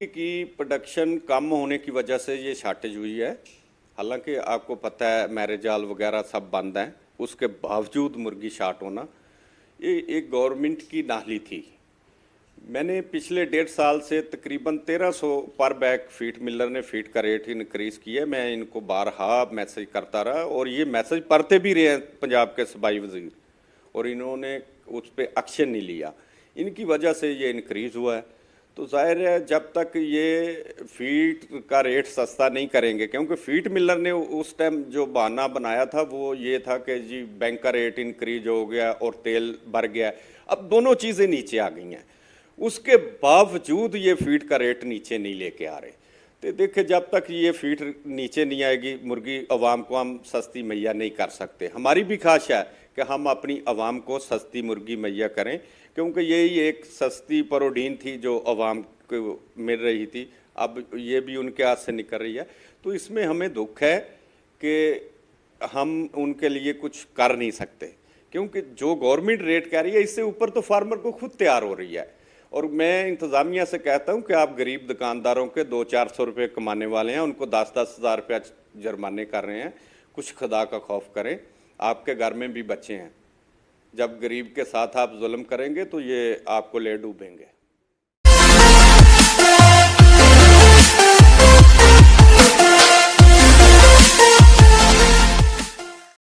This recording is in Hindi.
की प्रोडक्शन कम होने की वजह से ये शॉर्टेज हुई है। हालांकि आपको पता है मैरिज हॉल वगैरह सब बंद हैं, उसके बावजूद मुर्गी शॉर्ट होना ये एक गवर्नमेंट की नाहली थी। मैंने पिछले 1.5 साल से तकरीबन 1300 पर बैग फीड मिलर ने फीड का रेट इनक्रीज़ किया। मैं इनको बारहा मैसेज करता रहा और ये मैसेज पढ़ते भी रहे हैं पंजाब के सूबाई वजीर, और इन्होंने उस पर एक्शन नहीं लिया। इनकी वजह से ये इनक्रीज़ हुआ है। तो जाहिर है जब तक ये फीड का रेट सस्ता नहीं करेंगे, क्योंकि फीड मिलर ने उस टाइम जो बहाना बनाया था वो ये था कि जी बैंक का रेट इंक्रीज हो गया और तेल बढ़ गया। अब दोनों चीज़ें नीचे आ गई हैं, उसके बावजूद ये फीड का रेट नीचे नहीं लेके आ रहे। तो देखिए जब तक ये फीड नीचे नहीं आएगी मुर्गी अवाम को हम सस्ती मुहैया नहीं कर सकते। हमारी भी ख्वाहिश है कि हम अपनी अवाम को सस्ती मुर्गी मुहैया करें, क्योंकि यही एक सस्ती प्रोटीन थी जो अवाम को मिल रही थी, अब ये भी उनके हाथ से निकल रही है। तो इसमें हमें दुख है कि हम उनके लिए कुछ कर नहीं सकते, क्योंकि जो गवर्नमेंट रेट कह रही है इससे ऊपर तो फार्मर को खुद तैयार हो रही है। और मैं इंतज़ामिया से कहता हूं कि आप गरीब दुकानदारों के 200-400 रुपये कमाने वाले हैं, उनको 10-10 हज़ार रुपया जुर्माने कर रहे हैं। कुछ खुदा का खौफ करें, आपके घर में भी बच्चे हैं। जब गरीब के साथ आप जुल्म करेंगे तो ये आपको ले डूबेंगे।